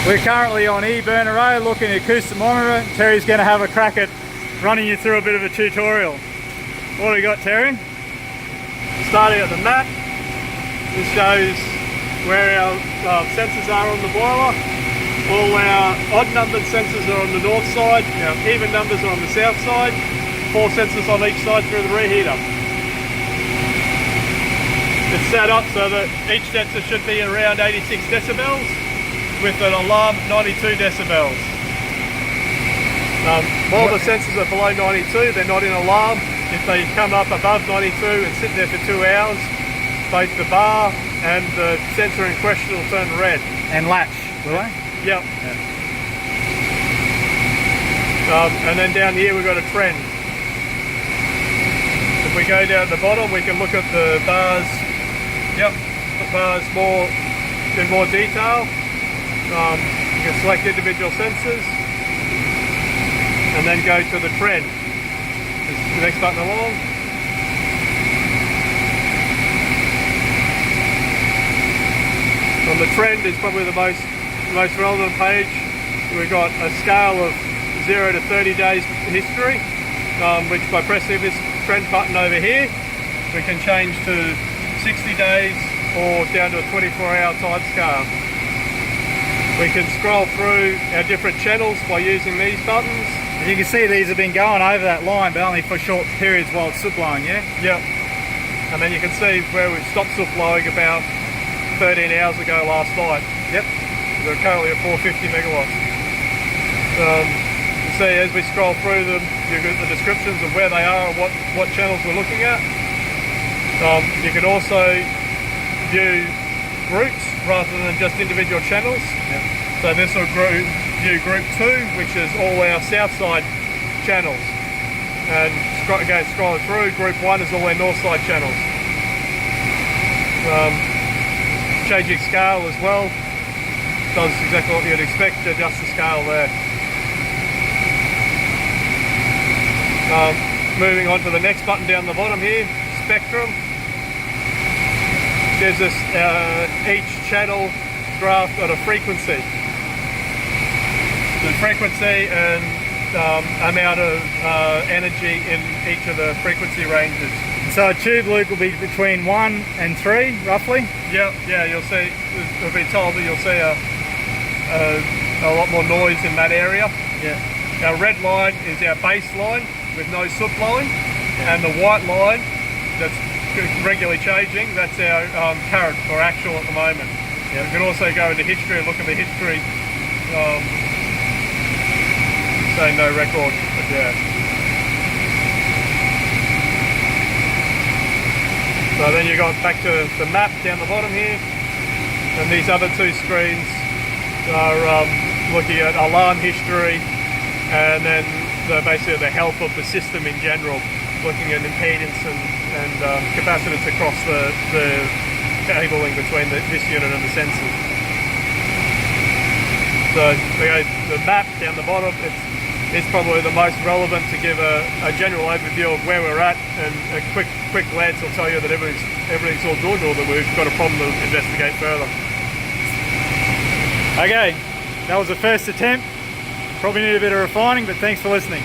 We're currently on E-Burner Road looking at acoustic monitor. Terry's going to have a crack at running you through a bit of a tutorial. What do we got, Terry? Starting at the map, this shows where our sensors are on the boiler. All our odd numbered sensors are on the north side, our even numbers are on the south side, 4 sensors on each side through the reheater. It's set up so that each sensor should be around 86 decibels with an alarm 92 decibels. While the sensors are below 92, they're not in alarm. If they come up above 92 and sit there for 2 hours, both the bar and the sensor in question will turn red. And latch, will they? Yep. Yeah. And then down here we've got a trend. If we go down at the bottom, we can look at the bars. Yep, the bars in more detail. You can select individual sensors and then go to the trend. It's the next button along. On the trend is probably the most relevant page. We've got a scale of 0 to 30 days history, which by pressing this trend button over here, we can change to 60 days or down to a 24-hour time scale. We can scroll through our different channels by using these buttons. As you can see, these have been going over that line, but only for short periods while it's soot blowing, yeah? Yep. And then you can see where we've stopped soot blowing about 13 hours ago last night. Yep. They're currently at 450 megawatts. You see, as we scroll through them, you get the descriptions of where they are and what channels we're looking at. You can also view groups rather than just individual channels. Yep. So this will view group 2, which is all our south side channels. And again, scrolling through, group 1 is all our north side channels. Changing scale as well. Does exactly what you'd expect, adjust the scale there. Moving on to the next button down the bottom here, spectrum. Gives us each channel graph at a frequency. The frequency and amount of energy in each of the frequency ranges. So a tube loop will be between 1 and 3, roughly? Yeah, you'll see, we've been told that you'll see a lot more noise in that area. Yeah. Our red line is our baseline with no soot blowing, and the white line that's regularly changing, that's our current or actual at the moment. Yep. We can also go into history and look at the history, say no record, but yeah. So then you got back to the map down the bottom here, and these other 2 screens are looking at alarm history and then basically the health of the system in general, looking at impedance and capacitance across the cabling between this unit and the sensors. So the map down the bottom, it's probably the most relevant to give a general overview of where we're at, and a quick glance will tell you that everything's all good, or that we've got a problem to investigate further. Okay, that was the first attempt. Probably need a bit of refining, but thanks for listening.